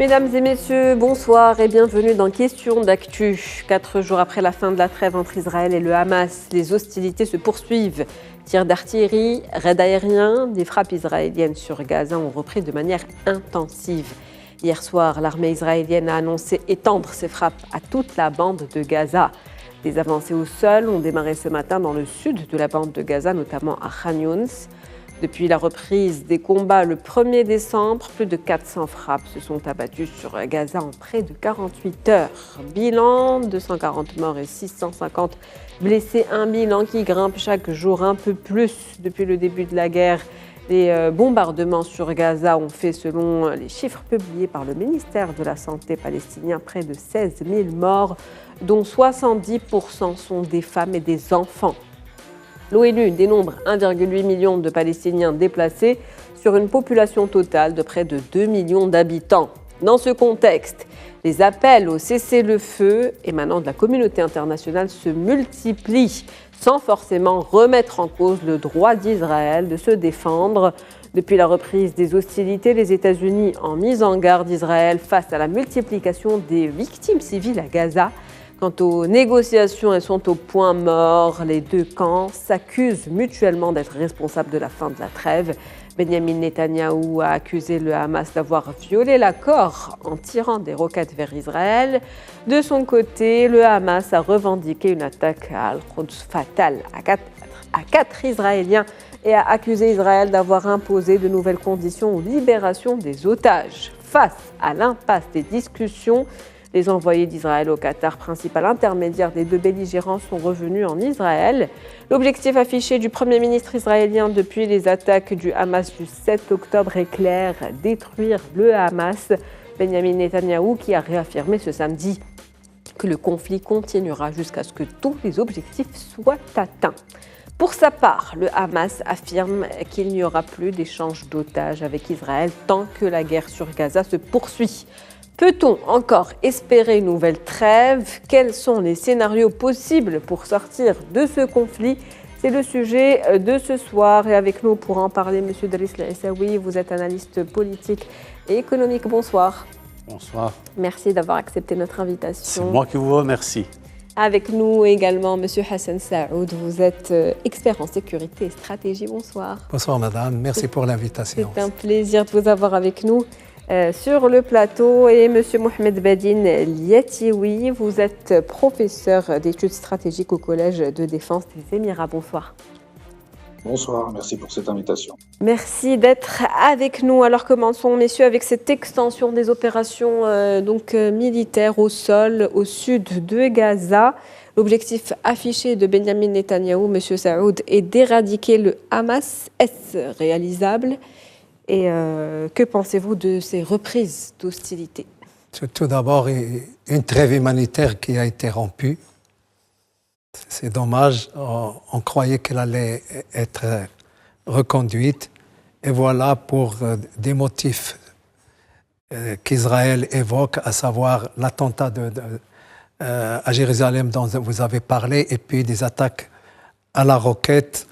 Mesdames et messieurs, bonsoir et bienvenue dans Question d'actu. 4 jours après la fin de la trêve entre Israël et le Hamas, les hostilités se poursuivent. Tirs d'artillerie, raids aériens, des frappes israéliennes sur Gaza ont repris de manière intensive. Hier soir, l'armée israélienne a annoncé étendre ses frappes à toute la bande de Gaza. Des avancées au sol ont démarré ce matin dans le sud de la bande de Gaza, notamment à Khan Younis. Depuis la reprise des combats le 1er décembre, plus de 400 frappes se sont abattues sur Gaza en près de 48 heures. Bilan, 240 morts et 650 blessés. Un bilan qui grimpe chaque jour un peu plus depuis le début de la guerre. Les bombardements sur Gaza ont fait, selon les chiffres publiés par le ministère de la Santé palestinien, près de 16 000 morts, dont 70% sont des femmes et des enfants. L'ONU dénombre 1,8 million de Palestiniens déplacés sur une population totale de près de 2 millions d'habitants. Dans ce contexte, les appels au cessez-le-feu émanant de la communauté internationale se multiplient sans forcément remettre en cause le droit d'Israël de se défendre. Depuis la reprise des hostilités, les États-Unis ont mis en garde Israël face à la multiplication des victimes civiles à Gaza. Quant aux négociations, elles sont au point mort. Les deux camps s'accusent mutuellement d'être responsables de la fin de la trêve. Benyamin Netanyahou a accusé le Hamas d'avoir violé l'accord en tirant des roquettes vers Israël. De son côté, le Hamas a revendiqué une attaque à Al-Quds fatale à 4 Israéliens et a accusé Israël d'avoir imposé de nouvelles conditions aux libérations des otages. Face à l'impasse des discussions, les envoyés d'Israël au Qatar, principal intermédiaire des deux belligérants, sont revenus en Israël. L'objectif affiché du Premier ministre israélien depuis les attaques du Hamas du 7 octobre est clair, détruire le Hamas. Benyamin Netanyahou qui a réaffirmé ce samedi que le conflit continuera jusqu'à ce que tous les objectifs soient atteints. Pour sa part, le Hamas affirme qu'il n'y aura plus d'échange d'otages avec Israël tant que la guerre sur Gaza se poursuit. Peut-on encore espérer une nouvelle trêve? Quels sont les scénarios possibles pour sortir de ce conflit? C'est le sujet de ce soir. Et avec nous pour en parler, M. Driss El-Aissaoui, vous êtes analyste politique et économique. Bonsoir. Bonsoir. Merci d'avoir accepté notre invitation. C'est moi qui vous remercie. Avec nous également, M. Hassan Saoud, vous êtes expert en sécurité et stratégie. Bonsoir. Bonsoir, madame. Merci pour l'invitation. C'est un plaisir de vous avoir avec nous. Sur le plateau et M. Mohamed Badin Liatioui, vous êtes professeur d'études stratégiques au Collège de défense des Émirats. Bonsoir. Bonsoir, merci pour cette invitation. Merci d'être avec nous. Alors commençons, messieurs, avec cette extension des opérations militaires au sol, au sud de Gaza. L'objectif affiché de Benyamin Netanyahou, M. Saoud, est d'éradiquer le Hamas. Est-ce réalisable ? Et que pensez-vous de ces reprises d'hostilité? Tout d'abord, une trêve humanitaire qui a été rompue. C'est dommage, on croyait qu'elle allait être reconduite. Et voilà pour des motifs qu'Israël évoque, à savoir l'attentat à Jérusalem dont vous avez parlé, et puis des attaques à la roquette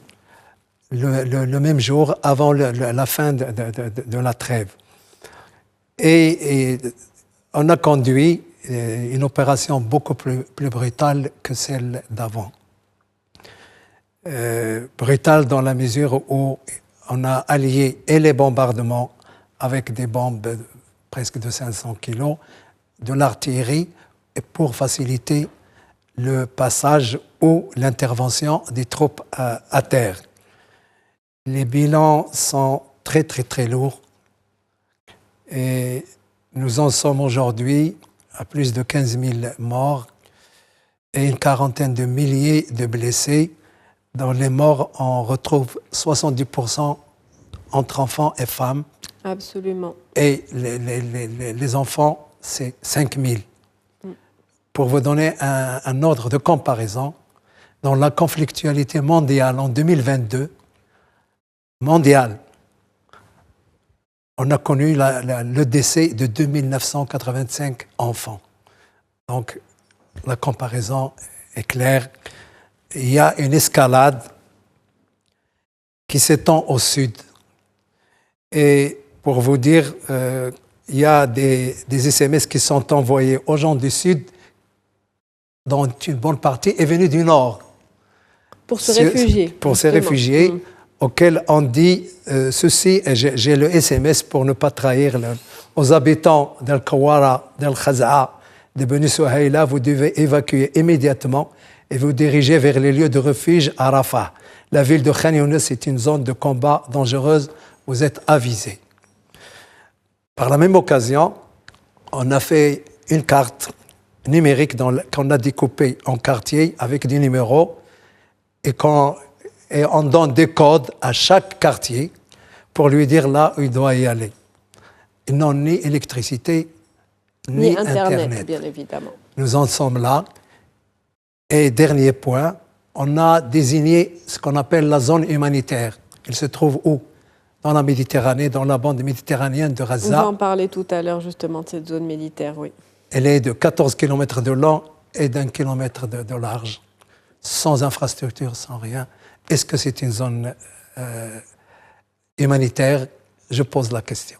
le même jour avant la fin de la trêve. Et on a conduit une opération beaucoup plus brutale que celle d'avant. Brutale dans la mesure où on a allié et les bombardements avec des bombes presque de 500 kilos, de l'artillerie, et pour faciliter le passage ou l'intervention des troupes à terre. Les bilans sont très, très, très lourds. Et nous en sommes aujourd'hui à plus de 15 000 morts et une quarantaine de milliers de blessés. Dans les morts, on retrouve 70% entre enfants et femmes. Absolument. Et les enfants, c'est 5 000. Pour vous donner un ordre de comparaison, dans la conflictualité mondiale en 2022, mondiale, on a connu le décès de 2985 enfants. Donc, la comparaison est claire. Il y a une escalade qui s'étend au sud. Et pour vous dire, il y a des SMS qui sont envoyés aux gens du Sud, dont une bonne partie est venue du Nord. Pour se réfugier. Pour se réfugier, auxquels on dit ceci, et j'ai le SMS pour ne pas trahir aux habitants d'Al-Kawara, d'Al-Khaza'a, de Beni Souhaïla, vous devez évacuer immédiatement et vous diriger vers les lieux de refuge à Rafah. La ville de Khan Younis est une zone de combat dangereuse, vous êtes avisés. Par la même occasion, on a fait une carte numérique qu'on a découpée en quartiers avec des numéros et on donne des codes à chaque quartier pour lui dire là où il doit y aller. Ils n'ont ni électricité, ni Internet, bien évidemment. Nous en sommes là. Et dernier point, on a désigné ce qu'on appelle la zone humanitaire. Elle se trouve où? Dans la Méditerranée, dans la bande méditerranéenne de Gaza. On va en parler tout à l'heure justement de cette zone militaire, oui. Elle est de 14 km de long et d'1 km de large, sans infrastructure, sans rien. Est-ce que c'est une zone humanitaire? Je pose la question.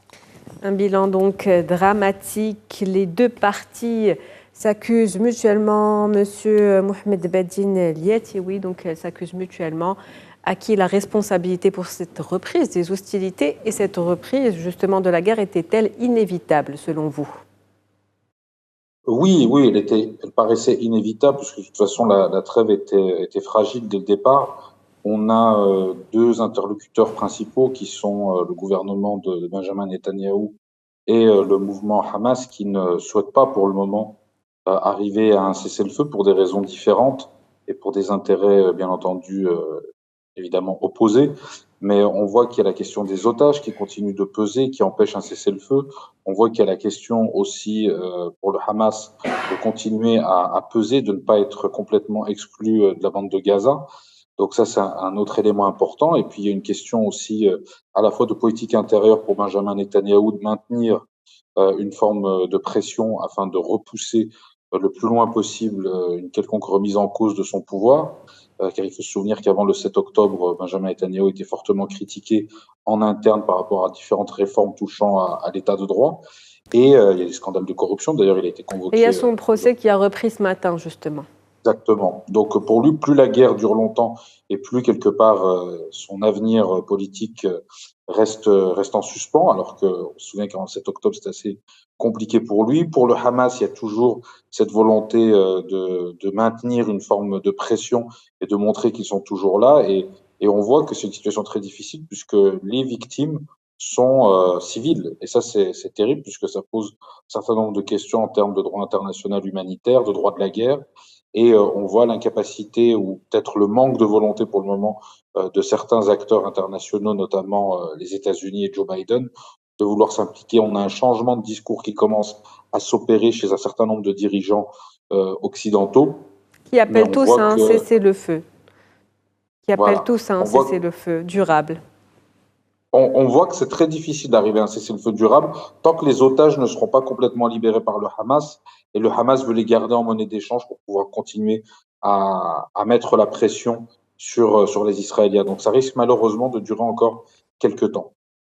Un bilan donc dramatique. Les deux parties s'accusent mutuellement. Monsieur Mohamed Badine Liati, oui, donc elles s'accusent mutuellement. À qui la responsabilité pour cette reprise des hostilités et cette reprise justement de la guerre était-elle inévitable selon vous? Oui, elle paraissait inévitable puisque de toute façon la trêve était fragile dès le départ. On a deux interlocuteurs principaux qui sont le gouvernement de Benjamin Netanyahou et le mouvement Hamas qui ne souhaitent pas pour le moment arriver à un cessez-le-feu pour des raisons différentes et pour des intérêts bien entendu évidemment opposés. Mais on voit qu'il y a la question des otages qui continue de peser, qui empêche un cessez-le-feu. On voit qu'il y a la question aussi pour le Hamas de continuer à peser, de ne pas être complètement exclu de la bande de Gaza. Donc ça, c'est un autre élément important. Et puis, il y a une question aussi à la fois de politique intérieure pour Benjamin Netanyahou de maintenir une forme de pression afin de repousser le plus loin possible une quelconque remise en cause de son pouvoir. Car il faut se souvenir qu'avant le 7 octobre, Benjamin Netanyahou était fortement critiqué en interne par rapport à différentes réformes touchant à l'état de droit. Et il y a des scandales de corruption. D'ailleurs, il a été convoqué. Et il y a son procès qui a repris ce matin, justement. Exactement. Donc pour lui, plus la guerre dure longtemps et plus quelque part son avenir politique reste en suspens, alors qu'on se souvient qu'en 7 octobre, c'est assez compliqué pour lui. Pour le Hamas, il y a toujours cette volonté de maintenir une forme de pression et de montrer qu'ils sont toujours là. Et on voit que c'est une situation très difficile puisque les victimes sont civiles. Et ça, c'est terrible puisque ça pose un certain nombre de questions en termes de droit international humanitaire, de droit de la guerre. Et on voit l'incapacité ou peut-être le manque de volonté pour le moment de certains acteurs internationaux, notamment les États-Unis et Joe Biden, de vouloir s'impliquer. On a un changement de discours qui commence à s'opérer chez un certain nombre de dirigeants occidentaux. Qui appellent tous à un cessez-le-feu. Qui appellent tous à un cessez-le-feu durable. On voit que c'est très difficile d'arriver à un cessez-le-feu durable tant que les otages ne seront pas complètement libérés par le Hamas. Et le Hamas veut les garder en monnaie d'échange pour pouvoir continuer à mettre la pression sur les Israéliens. Donc ça risque malheureusement de durer encore quelques temps.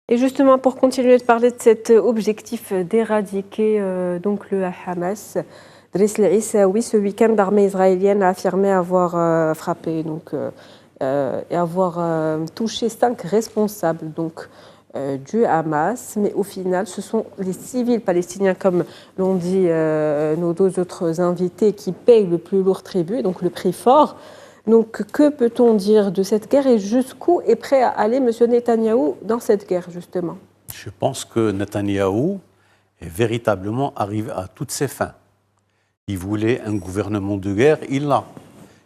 Et justement, pour continuer de parler de cet objectif d'éradiquer donc le Hamas, Driss El-Issaoui, ce week-end, l'armée israélienne a affirmé avoir frappé et avoir touché 5 responsables du Hamas. Mais au final, ce sont les civils palestiniens, comme l'ont dit nos deux autres invités, qui payent le plus lourd tribut, donc le prix fort. Donc, que peut-on dire de cette guerre et jusqu'où est prêt à aller M. Netanyahou dans cette guerre, justement? Je pense que Netanyahou est véritablement arrivé à toutes ses fins. Il voulait un gouvernement de guerre, il l'a.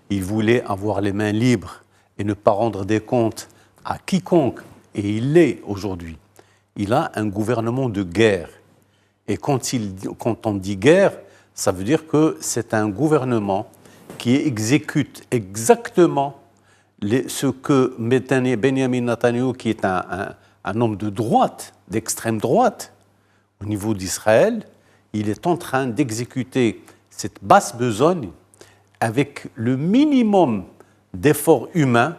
Il voulait avoir les mains libres et ne pas rendre des comptes à quiconque, et il l'est aujourd'hui. Il a un gouvernement de guerre. Et quand on dit guerre, ça veut dire que c'est un gouvernement qui exécute exactement ce que Benjamin Netanyahou, qui est un homme de droite, d'extrême droite, au niveau d'Israël, il est en train d'exécuter cette basse besogne avec le minimum d'efforts humains,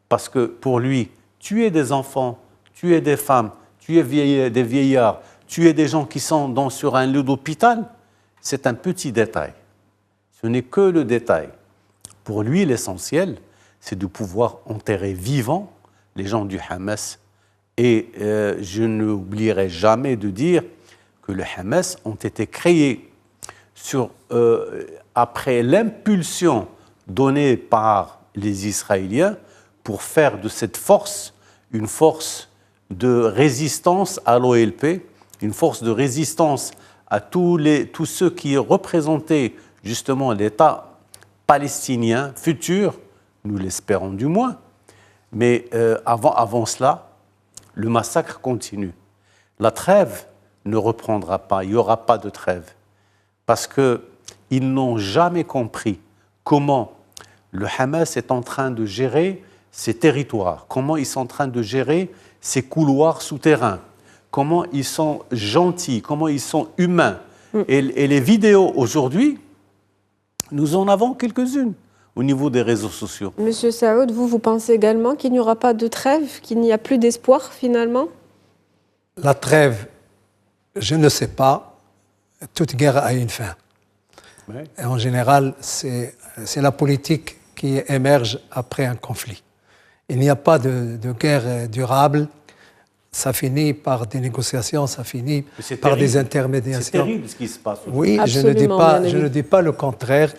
parce que pour lui, tuer des enfants, tuer des femmes, tuer des vieillards, tuer des gens qui sont sur un lit d'hôpital, c'est un petit détail. Ce n'est que le détail. Pour lui, l'essentiel, c'est de pouvoir enterrer vivants les gens du Hamas. Et je n'oublierai jamais de dire que le Hamas ont été créés après l'impulsion donnée par les Israéliens pour faire de cette force une force de résistance à l'OLP, une force de résistance à tous ceux qui représentaient justement l'État palestinien futur, nous l'espérons du moins. Mais avant cela, le massacre continue. La trêve ne reprendra pas, il n'y aura pas de trêve. Parce qu'ils n'ont jamais compris comment le Hamas est en train de gérer ses territoires, comment ils sont en train de gérer ses couloirs souterrains, comment ils sont gentils, comment ils sont humains. Et les vidéos aujourd'hui, nous en avons quelques-unes au niveau des réseaux sociaux. Monsieur Saoud, vous pensez également qu'il n'y aura pas de trêve, qu'il n'y a plus d'espoir finalement? La trêve, je ne sais pas. Toute guerre a une fin. Ouais. Et en général, c'est la politique qui émerge après un conflit. Il n'y a pas de guerre durable. Ça finit par des négociations, ça finit par des intermédiations. C'est terrible ce qui se passe. Oui, je ne dis pas le contraire.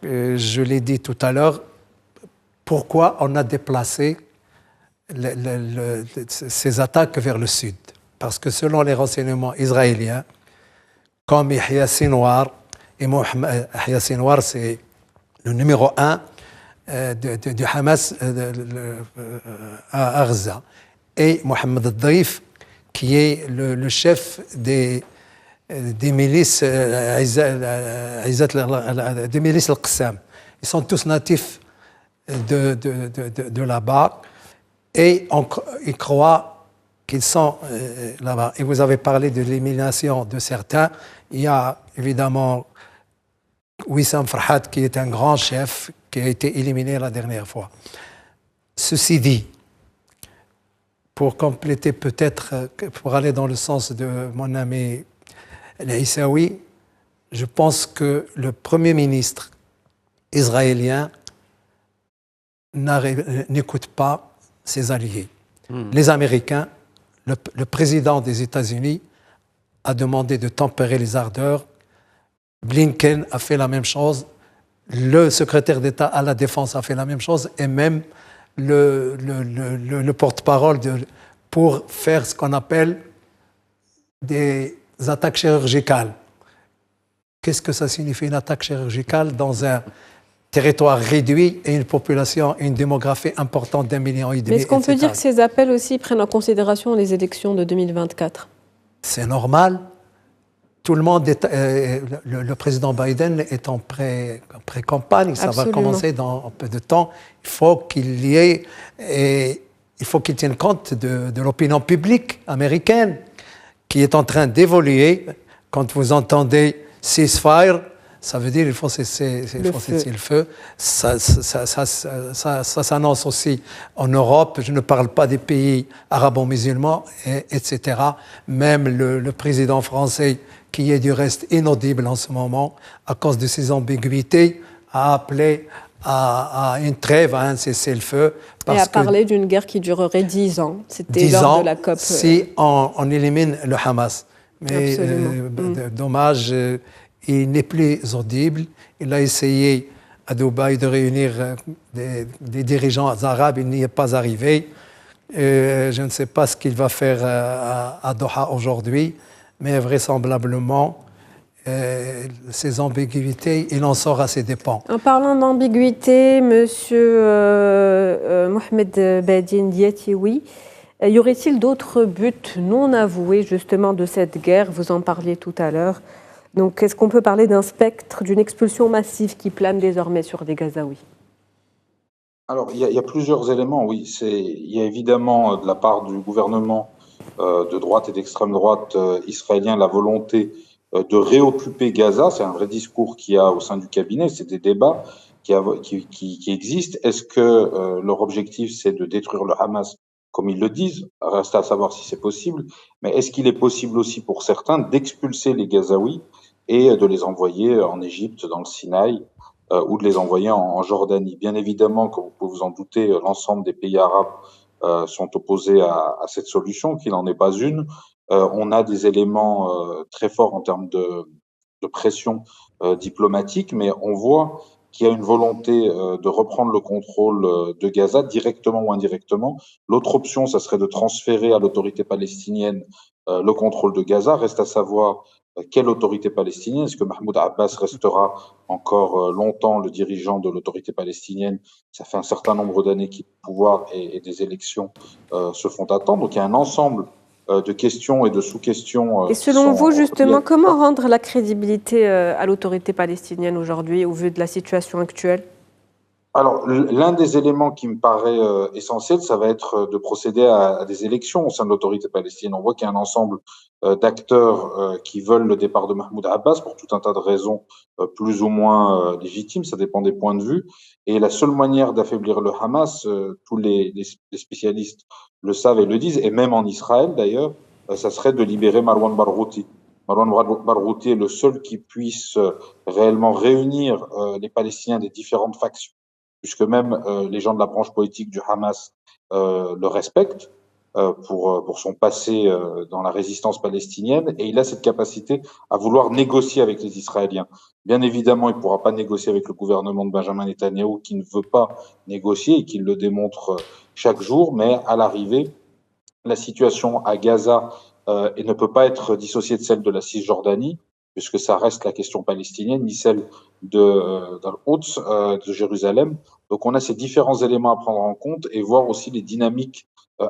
Je l'ai dit tout à l'heure. Pourquoi on a déplacé ces attaques vers le sud? Parce que selon les renseignements israéliens, comme Yahya Sinwar, et Yahya Sinwar, c'est le numéro 1 du Hamas à Gaza, et Mohamed al-Daif, qui est le chef des milices al-Qassam. Ils sont tous natifs de là-bas et ils croient qu'ils sont là-bas. Et vous avez parlé de l'élimination de certains. Il y a évidemment Wissam Farhat qui est un grand chef qui a été éliminé la dernière fois. Ceci dit, pour compléter peut-être, pour aller dans le sens de mon ami Issaoui, je pense que le Premier ministre israélien n'écoute pas ses alliés. Les Américains, le président des États-Unis a demandé de tempérer les ardeurs. Blinken a fait la même chose. Le secrétaire d'État à la Défense a fait la même chose. Et même le porte-parole pour faire ce qu'on appelle des attaques chirurgicales. Qu'est-ce que ça signifie une attaque chirurgicale dans un territoire réduit et une population, une démographie importante d'1,5 million? Mais est-ce qu'on peut dire que ces appels aussi prennent en considération les élections de 2024? C'est normal. Tout le monde le président Biden est en pré-campagne. Ça va commencer dans un peu de temps. Il faut qu'il tienne compte de l'opinion publique américaine qui est en train d'évoluer. Quand vous entendez ceasefire, ça veut dire qu'il faut cesser le feu. Ça s'annonce aussi en Europe. Je ne parle pas des pays arabo-musulmans, etc. Même le président français, qui est du reste inaudible en ce moment, à cause de ses ambiguïtés, a appelé à une trêve, à un cessez-le-feu. Et a parlé d'une guerre qui durerait 10 ans. C'était lors de la COP. Si on élimine le Hamas. Mais dommage, il n'est plus audible. Il a essayé à Dubaï de réunir des dirigeants arabes, il n'y est pas arrivé. Je ne sais pas ce qu'il va faire à Doha aujourd'hui, mais vraisemblablement, ces ambiguïtés, il en sort à ses dépens. En parlant d'ambiguïté, monsieur Mohamed Badine Diatioui, y aurait-il d'autres buts non avoués justement de cette guerre? Vous en parliez tout à l'heure. Donc, est-ce qu'on peut parler d'un spectre, d'une expulsion massive qui plane désormais sur des Gazaouis? Alors, il y a plusieurs éléments, oui. Il y a évidemment de la part du gouvernement de droite et d'extrême droite israélien la volonté de réoccuper Gaza. C'est un vrai discours qu'il y a au sein du cabinet. C'est des débats qui existent. Est-ce que leur objectif, c'est de détruire le Hamas comme ils le disent. Reste à savoir si c'est possible. Mais est-ce qu'il est possible aussi pour certains d'expulser les Gazaouis et de les envoyer en Égypte, dans le Sinaï, ou de les envoyer en Jordanie? Bien évidemment, comme vous pouvez vous en douter, l'ensemble des pays arabes sont opposés à cette solution, qui n'en est pas une. On a des éléments très forts en termes de pression diplomatique, mais on voit qu'il y a une volonté de reprendre le contrôle de Gaza, directement ou indirectement. L'autre option, ça serait de transférer à l'autorité palestinienne le contrôle de Gaza. Reste à savoir quelle autorité palestinienne. Est-ce que Mahmoud Abbas restera encore longtemps le dirigeant de l'autorité palestinienne? Ça fait un certain nombre d'années qu'il est au pouvoir et des élections se font attendre. Donc il y a un ensemble de questions et de sous-questions. Et selon vous, justement, comment rendre la crédibilité à l'autorité palestinienne aujourd'hui, au vu de la situation actuelle? Alors, l'un des éléments qui me paraît essentiel, ça va être de procéder à des élections au sein de l'autorité palestinienne. On voit qu'il y a un ensemble d'acteurs qui veulent le départ de Mahmoud Abbas pour tout un tas de raisons plus ou moins légitimes, ça dépend des points de vue. Et la seule manière d'affaiblir le Hamas, tous les spécialistes le savent et le disent, et même en Israël d'ailleurs, ça serait de libérer Marwan Barghouti. Marwan Barghouti est le seul qui puisse réellement réunir les Palestiniens des différentes factions, puisque même les gens de la branche politique du Hamas le respectent pour son passé dans la résistance palestinienne, et il a cette capacité à vouloir négocier avec les Israéliens. Bien évidemment, il ne pourra pas négocier avec le gouvernement de Benjamin Netanyahou, qui ne veut pas négocier et qui le démontre chaque jour, mais à l'arrivée, la situation à Gaza ne peut pas être dissociée de celle de la Cisjordanie, puisque ça reste la question palestinienne, ni celle d'Al-Quds, de Jérusalem. Donc on a ces différents éléments à prendre en compte et voir aussi les dynamiques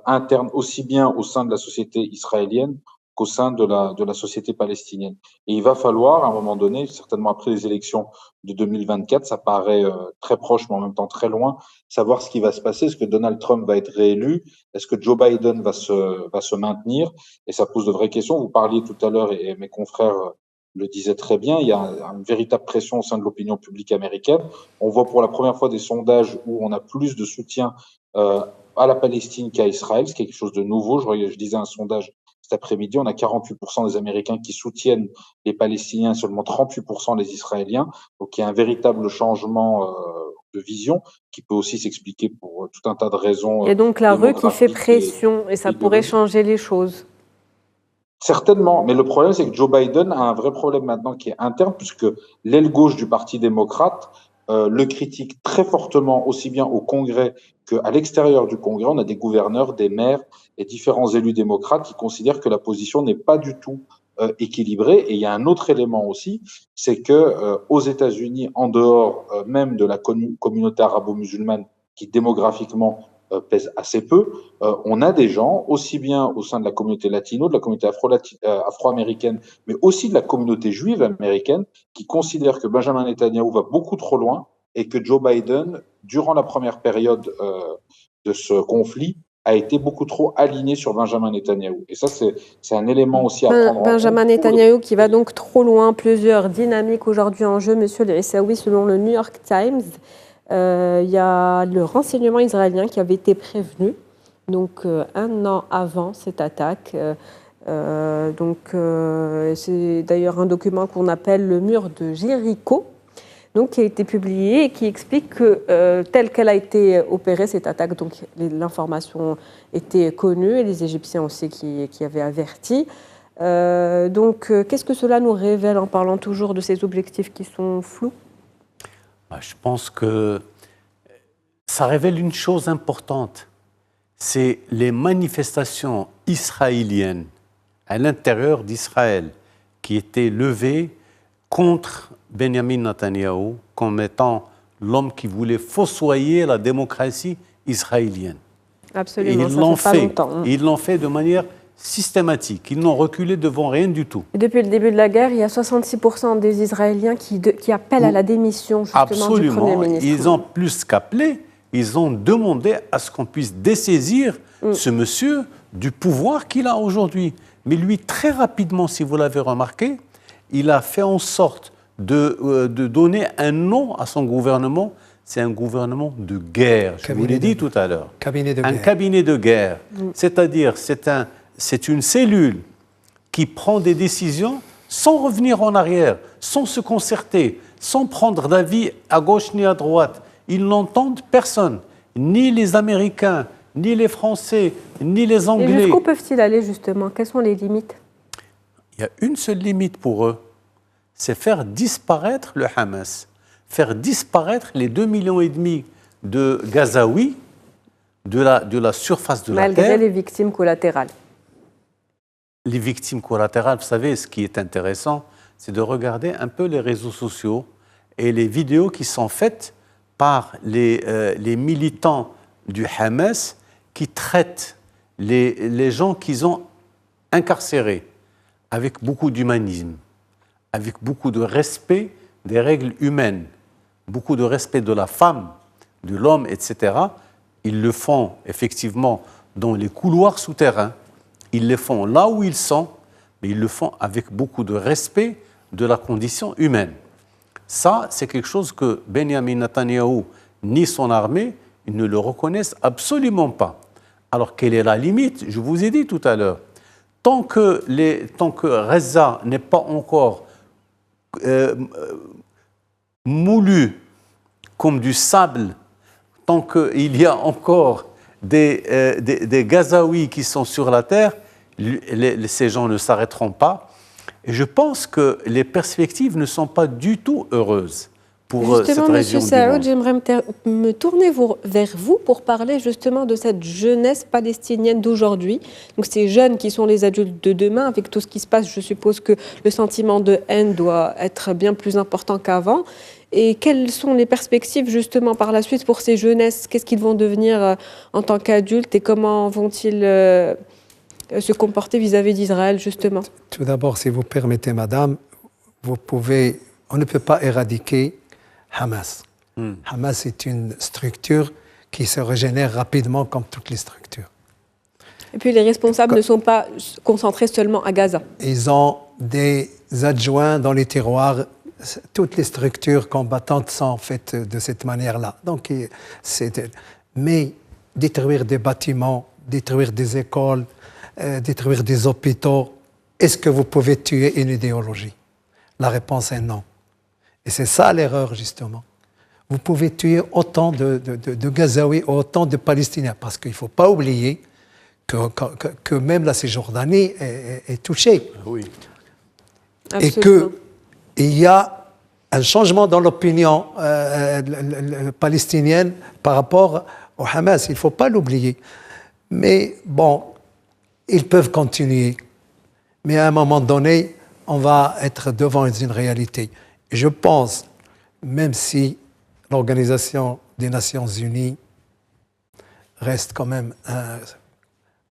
internes, aussi bien au sein de la société israélienne qu'au sein de la société palestinienne. Et il va falloir, à un moment donné, certainement après les élections de 2024, ça paraît très proche, mais en même temps très loin, savoir ce qui va se passer. Est-ce que Donald Trump va être réélu? Est-ce que Joe Biden va se maintenir? Et ça pose de vraies questions. Vous parliez tout à l'heure, et mes confrères le disaient très bien, il y a une véritable pression au sein de l'opinion publique américaine. On voit pour la première fois des sondages où on a plus de soutien à la Palestine qu'à Israël, c'est quelque chose de nouveau. Je disais un sondage cet après-midi, on a 48% des Américains qui soutiennent les Palestiniens, seulement 38% les Israéliens. Donc il y a un véritable changement de vision qui peut aussi s'expliquer pour tout un tas de raisons. Et donc la rue qui fait pression, et ça pourrait changer les choses. Certainement, mais le problème, c'est que Joe Biden a un vrai problème maintenant qui est interne, puisque l'aile gauche du Parti démocrate le critique très fortement, aussi bien au Congrès qu'à l'extérieur du Congrès. On a des gouverneurs, des maires et différents élus démocrates qui considèrent que la position n'est pas du tout équilibrée. Et il y a un autre élément aussi, c'est que aux États-Unis, en dehors même de la communauté arabo-musulmane qui démographiquement pèse assez peu, on a des gens, aussi bien au sein de la communauté latino, de la communauté afro-américaine, mais aussi de la communauté juive américaine, qui considèrent que Benjamin Netanyahou va beaucoup trop loin et que Joe Biden, durant la première période de ce conflit, a été beaucoup trop aligné sur Benjamin Netanyahou. Et ça, c'est un élément aussi à prendre en compte. Benjamin Netanyahou qui va donc trop loin. Plusieurs dynamiques aujourd'hui en jeu, monsieur Al-Issaoui, selon le New York Times. Il y a le renseignement israélien qui avait été prévenu, donc un an avant cette attaque. C'est d'ailleurs un document qu'on appelle le mur de Jéricho, donc qui a été publié et qui explique que telle qu'elle a été opérée cette attaque, donc l'information était connue et les Égyptiens aussi qui avaient averti. Qu'est-ce que cela nous révèle en parlant toujours de ces objectifs qui sont flous? Je pense que ça révèle une chose importante, c'est les manifestations israéliennes à l'intérieur d'Israël qui étaient levées contre Benjamin Netanyahou comme étant l'homme qui voulait fossoyer la démocratie israélienne. Absolument, Ils l'ont fait de manière systématique. Ils n'ont reculé devant rien du tout. Et depuis le début de la guerre, il y a 66% des Israéliens qui appellent à la démission justement du Premier ministre. Ils ont plus qu'appelé, ils ont demandé à ce qu'on puisse dessaisir ce monsieur du pouvoir qu'il a aujourd'hui. Mais lui, très rapidement, si vous l'avez remarqué, il a fait en sorte de donner un nom à son gouvernement. C'est un gouvernement de guerre, je vous l'ai dit tout à l'heure. Un cabinet de guerre. C'est-à-dire, c'est une cellule qui prend des décisions sans revenir en arrière, sans se concerter, sans prendre d'avis à gauche ni à droite. Ils n'entendent personne, ni les Américains, ni les Français, ni les Anglais. Et jusqu'où peuvent-ils aller, justement? Quelles sont les limites? Il y a une seule limite pour eux, c'est faire disparaître le Hamas, faire disparaître les 2,5 millions de Gazaouis de la surface de la Terre. Malgré les victimes collatérales. Les victimes collatérales, vous savez, ce qui est intéressant, c'est de regarder un peu les réseaux sociaux et les vidéos qui sont faites par les militants du Hamas qui traitent les gens qu'ils ont incarcérés avec beaucoup d'humanisme, avec beaucoup de respect des règles humaines, beaucoup de respect de la femme, de l'homme, etc. Ils le font effectivement dans les couloirs souterrains, ils le font là où ils sont, mais ils le font avec beaucoup de respect de la condition humaine. Ça, c'est quelque chose que Benjamin Netanyahou ni son armée, ils ne le reconnaissent absolument pas. Alors, quelle est la limite? Je vous ai dit tout à l'heure. Tant que Gaza n'est pas encore moulu comme du sable, tant qu'il y a encore des Gazaouis qui sont sur la terre, ces gens ne s'arrêteront pas. Et je pense que les perspectives ne sont pas du tout heureuses pour cette région du monde. Justement, M. Saoud, j'aimerais me tourner vers vous pour parler justement de cette jeunesse palestinienne d'aujourd'hui. Donc ces jeunes qui sont les adultes de demain, avec tout ce qui se passe, je suppose que le sentiment de haine doit être bien plus important qu'avant. Et quelles sont les perspectives justement par la suite pour ces jeunesses? Qu'est-ce qu'ils vont devenir en tant qu'adultes et comment vont-ils se comporter vis-à-vis d'Israël justement? Tout d'abord, si vous permettez, madame, on ne peut pas éradiquer Hamas. Hamas est une structure qui se régénère rapidement comme toutes les structures. Et puis les responsables ne sont pas concentrés seulement à Gaza. Ils ont des adjoints dans les tiroirs. Toutes les structures combattantes sont faites de cette manière-là. Donc, mais détruire des bâtiments, détruire des écoles, détruire des hôpitaux, est-ce que vous pouvez tuer une idéologie? La réponse est non. Et c'est ça l'erreur, justement. Vous pouvez tuer autant de Gazaouis, autant de Palestiniens, parce qu'il ne faut pas oublier que même la Cisjordanie est touchée. Oui. Absolument. Et qu'il y a un changement dans l'opinion palestinienne par rapport au Hamas. Il ne faut pas l'oublier. Mais bon, ils peuvent continuer. Mais à un moment donné, on va être devant une réalité. Et je pense, même si l'Organisation des Nations Unies reste quand même,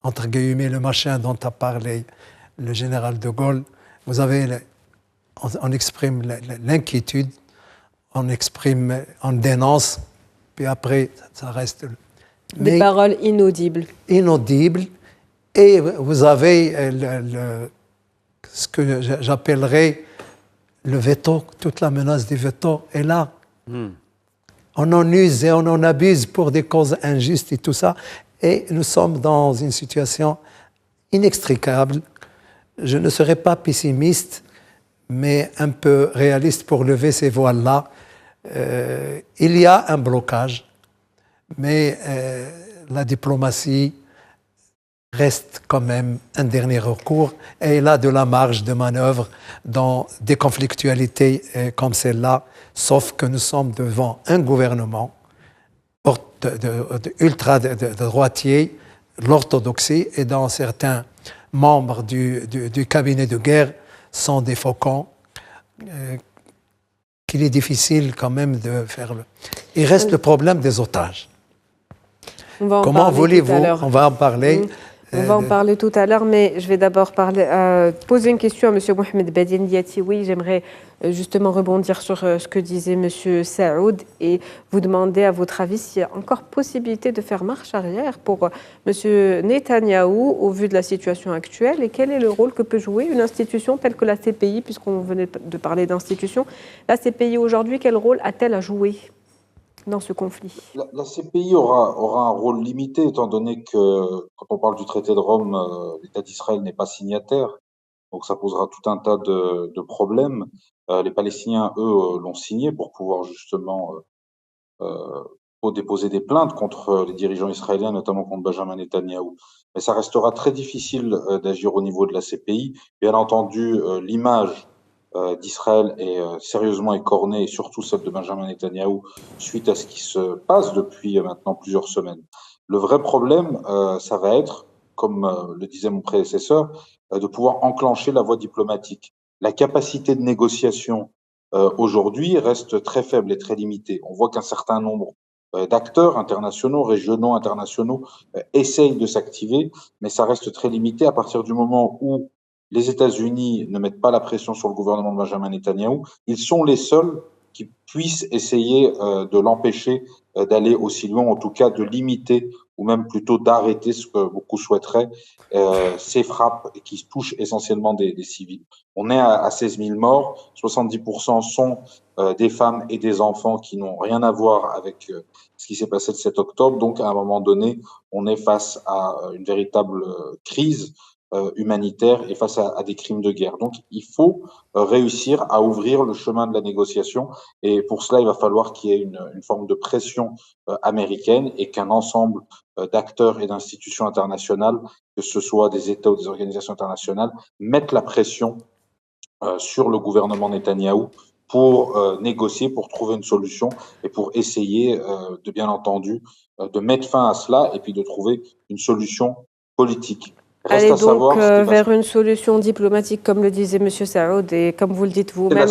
entre guillemets, le machin dont a parlé le général de Gaulle, on exprime l'inquiétude, on dénonce, puis après, ça reste... Des paroles inaudibles. Inaudibles. Et vous avez ce que j'appellerais le veto, toute la menace du veto est là. On en use et on en abuse pour des causes injustes et tout ça. Et nous sommes dans une situation inextricable. Je ne serai pas pessimiste, mais un peu réaliste pour lever ces voiles-là. Il y a un blocage, mais la diplomatie reste quand même un dernier recours et elle a de la marge de manœuvre dans des conflictualités comme celle-là, sauf que nous sommes devant un gouvernement ultra-droitier, l'orthodoxie, et dans certains membres du cabinet de guerre sont des faucons qu'il est difficile quand même de faire. Il reste le problème des otages. Comment voulez-vous, on va en parler, On va en parler tout à l'heure, mais je vais d'abord poser une question à M. Mohamed Badien Diatioui. J'aimerais justement rebondir sur ce que disait M. Saoud et vous demander, à votre avis, s'il y a encore possibilité de faire marche arrière pour M. Netanyahou au vu de la situation actuelle et quel est le rôle que peut jouer une institution telle que la CPI, puisqu'on venait de parler d'institution. La CPI aujourd'hui, quel rôle a-t-elle à jouer dans ce conflit? La CPI aura un rôle limité, étant donné que, quand on parle du traité de Rome, l'État d'Israël n'est pas signataire, donc ça posera tout un tas de problèmes. Les Palestiniens, eux, l'ont signé pour pouvoir justement déposer des plaintes contre les dirigeants israéliens, notamment contre Benjamin Netanyahou. Mais ça restera très difficile d'agir au niveau de la CPI. Bien entendu, l'image d'Israël est sérieusement écornée, et surtout celle de Benjamin Netanyahou, suite à ce qui se passe depuis maintenant plusieurs semaines. Le vrai problème, ça va être, comme le disait mon prédécesseur, de pouvoir enclencher la voie diplomatique. La capacité de négociation aujourd'hui reste très faible et très limitée. On voit qu'un certain nombre d'acteurs internationaux, régionaux, internationaux, essayent de s'activer, mais ça reste très limité à partir du moment où les États-Unis ne mettent pas la pression sur le gouvernement de Benjamin Netanyahou. Ils sont les seuls qui puissent essayer de l'empêcher d'aller aussi loin, en tout cas de limiter ou même plutôt d'arrêter, ce que beaucoup souhaiteraient, ces frappes qui touchent essentiellement des civils. On est à 16 000 morts, 70% sont des femmes et des enfants qui n'ont rien à voir avec ce qui s'est passé le 7 octobre. Donc, à un moment donné, on est face à une véritable crise humanitaire et face à des crimes de guerre. Donc, il faut réussir à ouvrir le chemin de la négociation et pour cela, il va falloir qu'il y ait une forme de pression américaine et qu'un ensemble d'acteurs et d'institutions internationales, que ce soit des États ou des organisations internationales, mettent la pression sur le gouvernement Netanyahou pour négocier, pour trouver une solution et pour essayer de, bien entendu, de mettre fin à cela et puis de trouver une solution politique. Aller donc vers une solution diplomatique, comme le disait M. Saoud, et comme vous le dites vous-même,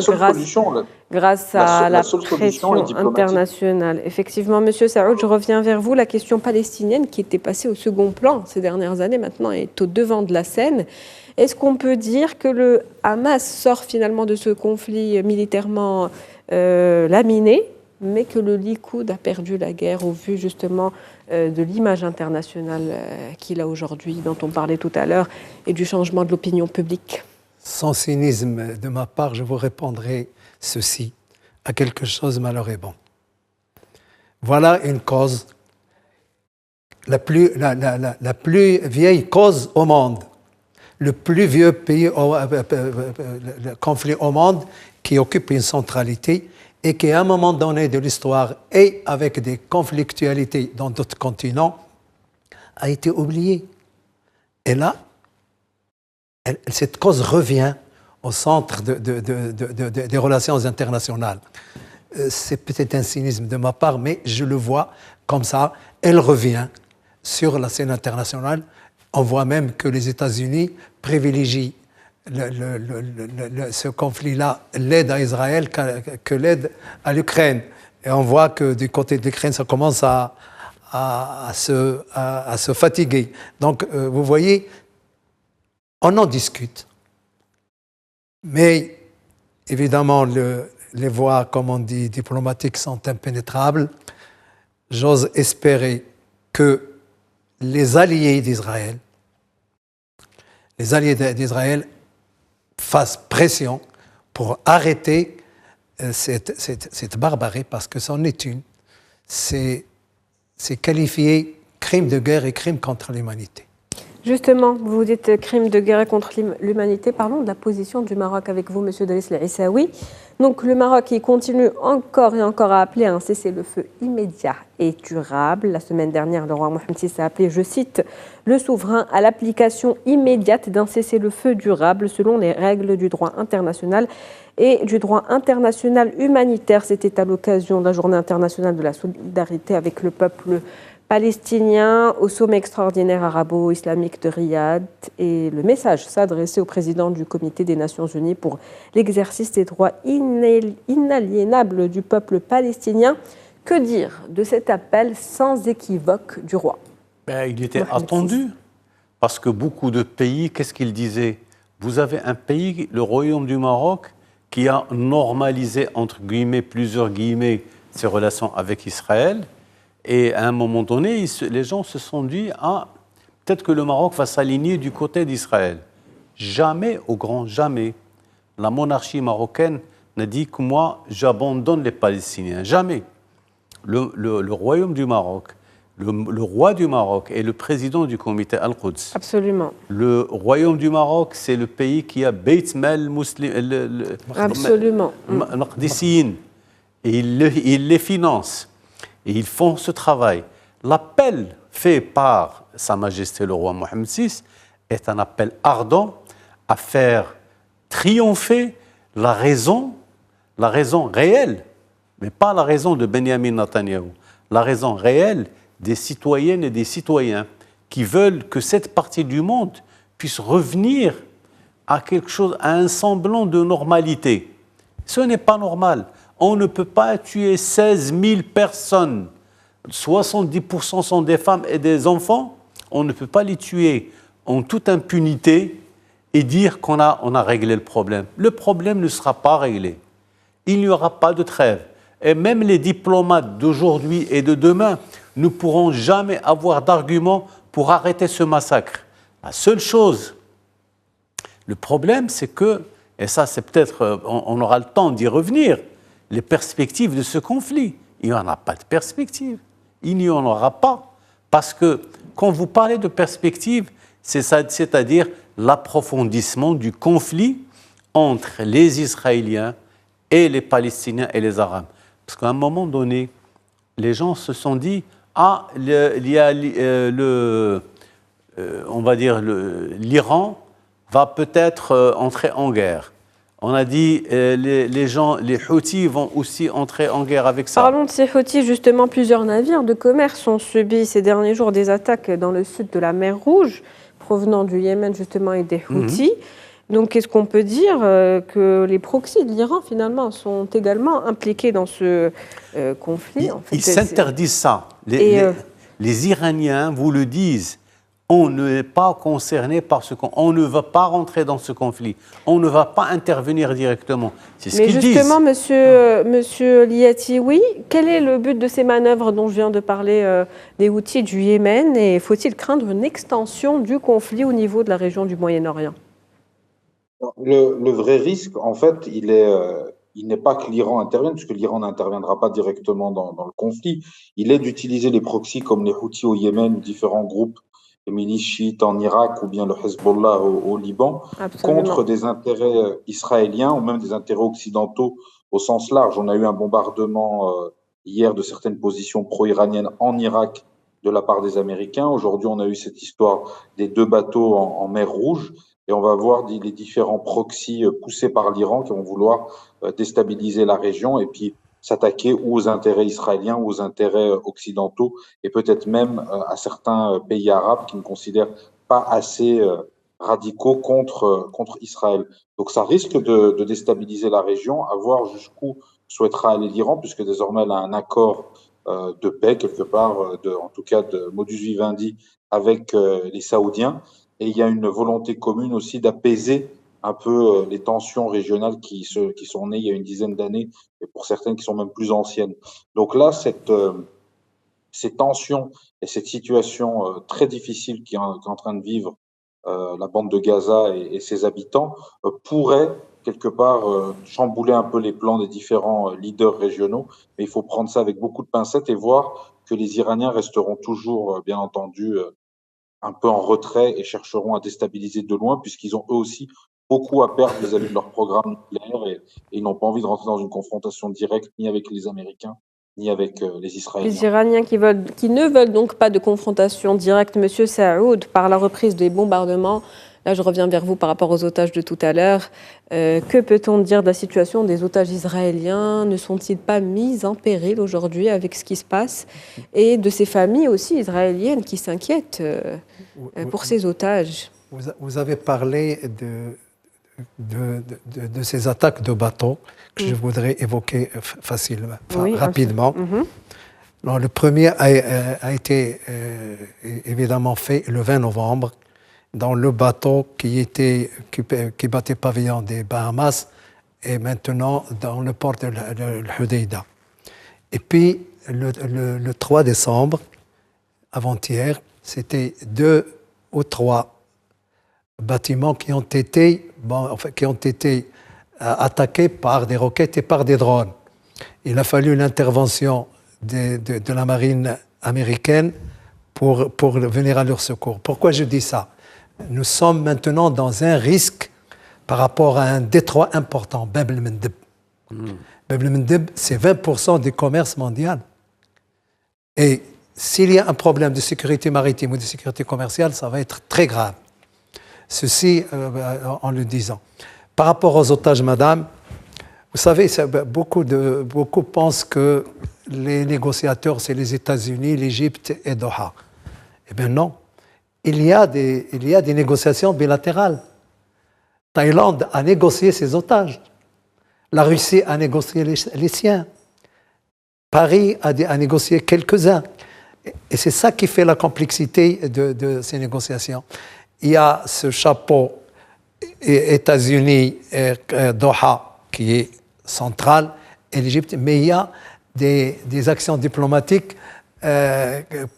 grâce à la pression internationale. Effectivement, M. Saoud, je reviens vers vous. La question palestinienne, qui était passée au second plan ces dernières années, maintenant est au devant de la scène. Est-ce qu'on peut dire que le Hamas sort finalement de ce conflit militairement laminé, mais que le Likoud a perdu la guerre au vu justement de l'image internationale qu'il a aujourd'hui, dont on parlait tout à l'heure, et du changement de l'opinion publique? Sans cynisme de ma part, je vous répondrai ceci, à quelque chose malheur et bon. Voilà une cause, la plus vieille cause au monde, le plus vieux pays, le conflit au monde qui occupe une centralité et qui, à un moment donné de l'histoire et avec des conflictualités dans d'autres continents, a été oublié. Et là, cette cause revient au centre des relations internationales. C'est peut-être un cynisme de ma part, mais je le vois comme ça. Elle revient sur la scène internationale. On voit même que les États-Unis privilégient ce conflit-là, l'aide à Israël que l'aide à l'Ukraine. Et on voit que du côté de l'Ukraine, ça commence à se fatiguer. Donc, vous voyez, on en discute. Mais, évidemment, les voies, comme on dit, diplomatiques sont impénétrables. J'ose espérer que les alliés d'Israël fassent pression pour arrêter cette barbarie, parce que c'en est une. C'est qualifié crime de guerre et crime contre l'humanité. Justement, vous dites crime de guerre contre l'humanité. Parlons de la position du Maroc avec vous, M. Driss El Aissaoui. Donc le Maroc il continue encore et encore à appeler à un cessez-le-feu immédiat et durable. La semaine dernière, le roi Mohammed VI a appelé, je cite, le souverain à l'application immédiate d'un cessez-le-feu durable selon les règles du droit international et du droit international humanitaire. C'était à l'occasion de la Journée internationale de la solidarité avec le peuple palestinien au sommet extraordinaire arabo-islamique de Riyad, et le message s'adressait au président du Comité des Nations Unies pour l'exercice des droits inaliénables du peuple palestinien. Que dire de cet appel sans équivoque du roi? Il était attendu. Parce que beaucoup de pays, qu'est-ce qu'ils disaient? Vous avez un pays, le Royaume du Maroc, qui a normalisé, entre guillemets, plusieurs guillemets, ses relations avec Israël. Et à un moment donné, les gens se sont dit, ah, peut-être que le Maroc va s'aligner du côté d'Israël. Jamais, au grand jamais, la monarchie marocaine n'a dit que moi, j'abandonne les Palestiniens. Jamais. Le Royaume du Maroc, le roi du Maroc est le président du comité Al-Quds. Absolument. Le Royaume du Maroc, c'est le pays qui a Beit Mal Muslim. Absolument. Maqdisiyin. Et il les finance. Et ils font ce travail. L'appel fait par Sa Majesté le roi Mohammed VI est un appel ardent à faire triompher la raison réelle, mais pas la raison de Benjamin Netanyahou, la raison réelle des citoyennes et des citoyens qui veulent que cette partie du monde puisse revenir à quelque chose, à un semblant de normalité. Ce n'est pas normal. On ne peut pas tuer 16 000 personnes. 70% sont des femmes et des enfants. On ne peut pas les tuer en toute impunité et dire qu'on a réglé le problème. Le problème ne sera pas réglé. Il n'y aura pas de trêve. Et même les diplomates d'aujourd'hui et de demain ne pourront jamais avoir d'argument pour arrêter ce massacre. La seule chose, le problème, c'est que, et ça c'est peut-être, on aura le temps d'y revenir, les perspectives de ce conflit. Il n'y en a pas de perspective. Il n'y en aura pas. Parce que quand vous parlez de perspective, c'est-à-dire l'approfondissement du conflit entre les Israéliens et les Palestiniens et les Arabes. Parce qu'à un moment donné, les gens se sont dit « Ah, il y a on va dire l'Iran va peut-être entrer en guerre ». On a dit les Houthis vont aussi entrer en guerre avec ça. Parlons de ces Houthis, justement, plusieurs navires de commerce ont subi ces derniers jours des attaques dans le sud de la mer Rouge, provenant du Yémen justement et des Houthis. Donc qu'est-ce qu'on peut dire que les proxys de l'Iran finalement sont également impliqués dans ce conflit? En fait, ils s'interdisent ça. Les Iraniens vous le disent. On n'est pas concerné par ce conflit. On ne va pas rentrer dans ce conflit. On ne va pas intervenir directement. C'est ce qu'ils disent. Mais justement, monsieur Liati, oui, quel est le but de ces manœuvres dont je viens de parler des Houthis du Yémen? Et faut-il craindre une extension du conflit au niveau de la région du Moyen-Orient? Le vrai risque, en fait, il n'est pas que l'Iran intervienne, puisque l'Iran n'interviendra pas directement dans le conflit. Il est d'utiliser les proxys comme les Houthis au Yémen, différents groupes, les milices chiites en Irak ou bien le Hezbollah au Liban, Absolument. contre des intérêts israéliens ou même des intérêts occidentaux au sens large. On a eu un bombardement hier de certaines positions pro-iraniennes en Irak de la part des Américains. Aujourd'hui, on a eu cette histoire des 2 bateaux en mer Rouge. Et on va voir les différents proxys poussés par l'Iran qui vont vouloir déstabiliser la région et puis s'attaquer aux intérêts israéliens ou aux intérêts occidentaux et peut-être même à certains pays arabes qui ne considèrent pas assez radicaux contre Israël. Donc ça risque de déstabiliser la région, à voir jusqu'où souhaitera aller l'Iran, puisque désormais elle a un accord de paix quelque part, en tout cas de modus vivendi avec les Saoudiens. Et il y a une volonté commune aussi d'apaiser un peu les tensions régionales qui sont nées il y a une dizaine d'années, et pour certaines qui sont même plus anciennes. Donc là, ces tensions et cette situation très difficile qu'est en train de vivre la bande de Gaza et ses habitants pourraient quelque part chambouler un peu les plans des différents leaders régionaux. Mais il faut prendre ça avec beaucoup de pincettes et voir que les Iraniens resteront toujours, bien entendu, un peu en retrait et chercheront à déstabiliser de loin, puisqu'ils ont eux aussi beaucoup à perdre vis-à-vis de leur programme nucléaire et ils n'ont pas envie de rentrer dans une confrontation directe ni avec les Américains ni avec les Israéliens. Les Iraniens qui ne veulent donc pas de confrontation directe, Monsieur Saoud, par la reprise des bombardements. Là, je reviens vers vous par rapport aux otages de tout à l'heure. Que peut-on dire de la situation des otages israéliens? Ne sont-ils pas mis en péril aujourd'hui avec ce qui se passe? Et de ces familles aussi israéliennes qui s'inquiètent pour ces otages. Vous avez parlé de ces attaques de bateaux que je voudrais évoquer rapidement. Alors, le premier a été évidemment fait le 20 novembre dans le bateau qui battait pavillon des Bahamas et maintenant dans le port de l'Hudaïda. Et puis, le 3 décembre, avant-hier, c'était 2 ou 3 bâtiments qui ont été attaqués par des roquettes et par des drones. Il a fallu l'intervention de la marine américaine pour venir à leur secours. Pourquoi je dis ça? Nous sommes maintenant dans un risque par rapport à un détroit important, Bab el-Mandeb. Bab el-Mandeb, c'est 20% du commerce mondial. Et s'il y a un problème de sécurité maritime ou de sécurité commerciale, ça va être très grave. Ceci en le disant. Par rapport aux otages, madame, vous savez, beaucoup pensent que les négociateurs, c'est les États-Unis, l'Égypte et Doha. Eh bien non. Il y a des négociations bilatérales. Thaïlande a négocié ses otages. La Russie a négocié les siens. Paris a négocié quelques-uns. Et c'est ça qui fait la complexité de ces négociations. Il y a ce chapeau États-Unis et Doha qui est central et l'Égypte, mais il y a des actions diplomatiques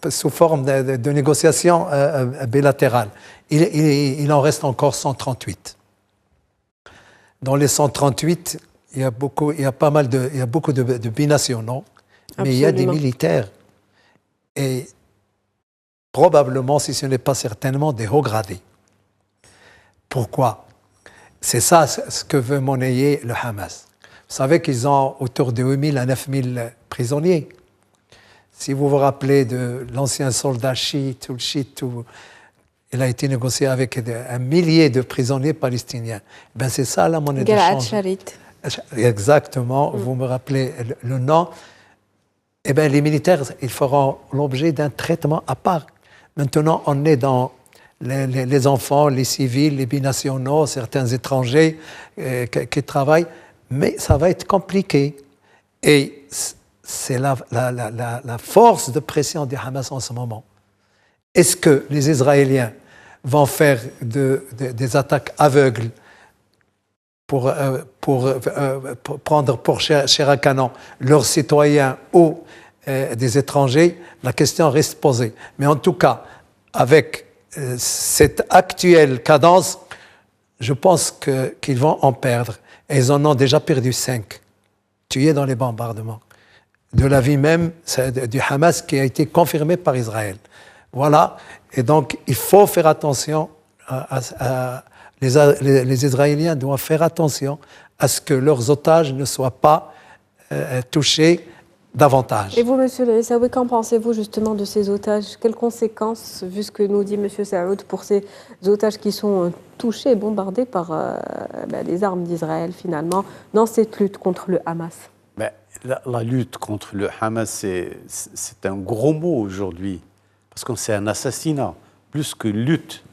sous forme de négociations bilatérales. Il en reste encore 138. Dans les 138, il y a beaucoup de binationaux, mais il y a des militaires et probablement, si ce n'est pas certainement, des hauts gradés. Pourquoi? C'est ça ce que veut monnayer le Hamas. Vous savez qu'ils ont autour de 8 000 à 9 000 prisonniers. Si vous vous rappelez de l'ancien soldat chiite, il a été négocié avec 1 millier de prisonniers palestiniens. Ben c'est ça la monnaie de change. Exactement, vous me rappelez le nom. Eh bien, les militaires, ils feront l'objet d'un traitement à part. Maintenant, on est dans les enfants, les civils, les binationaux, certains étrangers qui travaillent, mais ça va être compliqué. Et c'est la force de pression du Hamas en ce moment. Est-ce que les Israéliens vont faire des attaques aveugles pour prendre pour chair à canon leurs citoyens ou des étrangers? La question reste posée. Mais en tout cas, avec cette actuelle cadence, je pense qu'ils vont en perdre. Et ils en ont déjà perdu 5, tués dans les bombardements. De la vie même du Hamas qui a été confirmée par Israël. Voilà. Et donc, il faut faire attention les Israéliens doivent faire attention à ce que leurs otages ne soient pas touchés davantage. Et vous, M. Laïsaoui, qu'en pensez-vous justement de ces otages? Quelles conséquences, vu ce que nous dit M. Saoud, pour ces otages qui sont touchés et bombardés par les armes d'Israël, finalement, dans cette lutte contre le Hamas? La lutte contre le Hamas, c'est un gros mot aujourd'hui, parce que c'est un assassinat. Plus que lutte,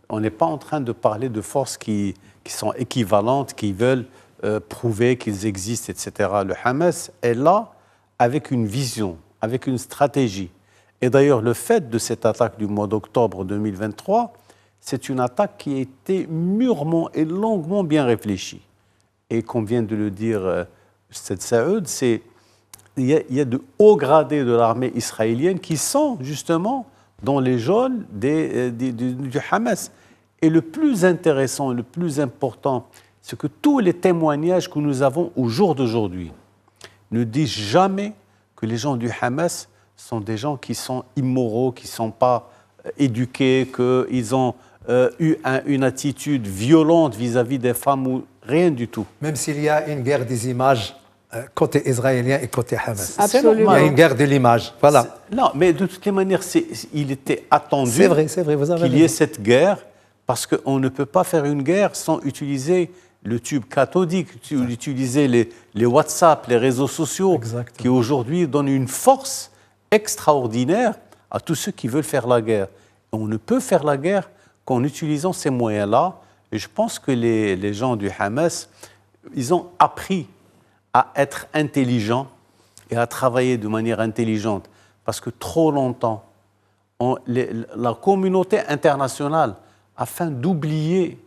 on n'est pas en train de parler de forces qui sont équivalentes, qui veulent prouver qu'ils existent, etc. Le Hamas est là avec une vision, avec une stratégie. Et d'ailleurs, le fait de cette attaque du mois d'octobre 2023, c'est une attaque qui a été mûrement et longuement bien réfléchie. Et comme vient de le dire Saoud, il y a de hauts gradés de l'armée israélienne qui sont justement dans les geôles du Hamas. Et le plus intéressant, le plus important, c'est que tous les témoignages que nous avons au jour d'aujourd'hui ne disent jamais que les gens du Hamas sont des gens qui sont immoraux, qui ne sont pas éduqués, qu'ils ont eu une attitude violente vis-à-vis des femmes ou rien du tout. Même s'il y a une guerre des images côté israélien et côté Hamas. Absolument. Il y a une guerre de l'image. Voilà. Non, mais de toutes les manières, il était attendu c'est vrai, vous avez qu'il y ait cette guerre, parce qu'on ne peut pas faire une guerre sans utiliser le tube cathodique, utiliser les WhatsApp, les réseaux sociaux, exactement, qui aujourd'hui donnent une force extraordinaire à tous ceux qui veulent faire la guerre. On ne peut faire la guerre qu'en utilisant ces moyens-là. Et je pense que les gens du Hamas, ils ont appris à être intelligents et à travailler de manière intelligente. Parce que trop longtemps, la communauté internationale afin d'oublier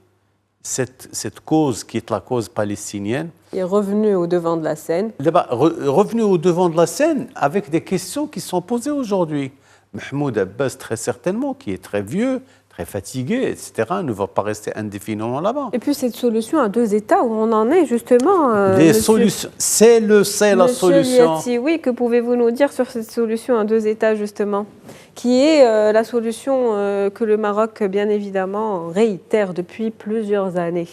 cette cause qui est la cause palestinienne. Il est revenu au devant de la scène. Revenu au devant de la scène avec des questions qui sont posées aujourd'hui. Mahmoud Abbas, très certainement, qui est très vieux, très fatigué, etc., ne va pas rester indéfiniment là-bas. Et puis cette solution à 2 États, où on en est justement solutions, c'est la solution. Liati, oui, que pouvez-vous nous dire sur cette solution à 2 États justement, qui est la solution que le Maroc, bien évidemment, réitère depuis plusieurs années?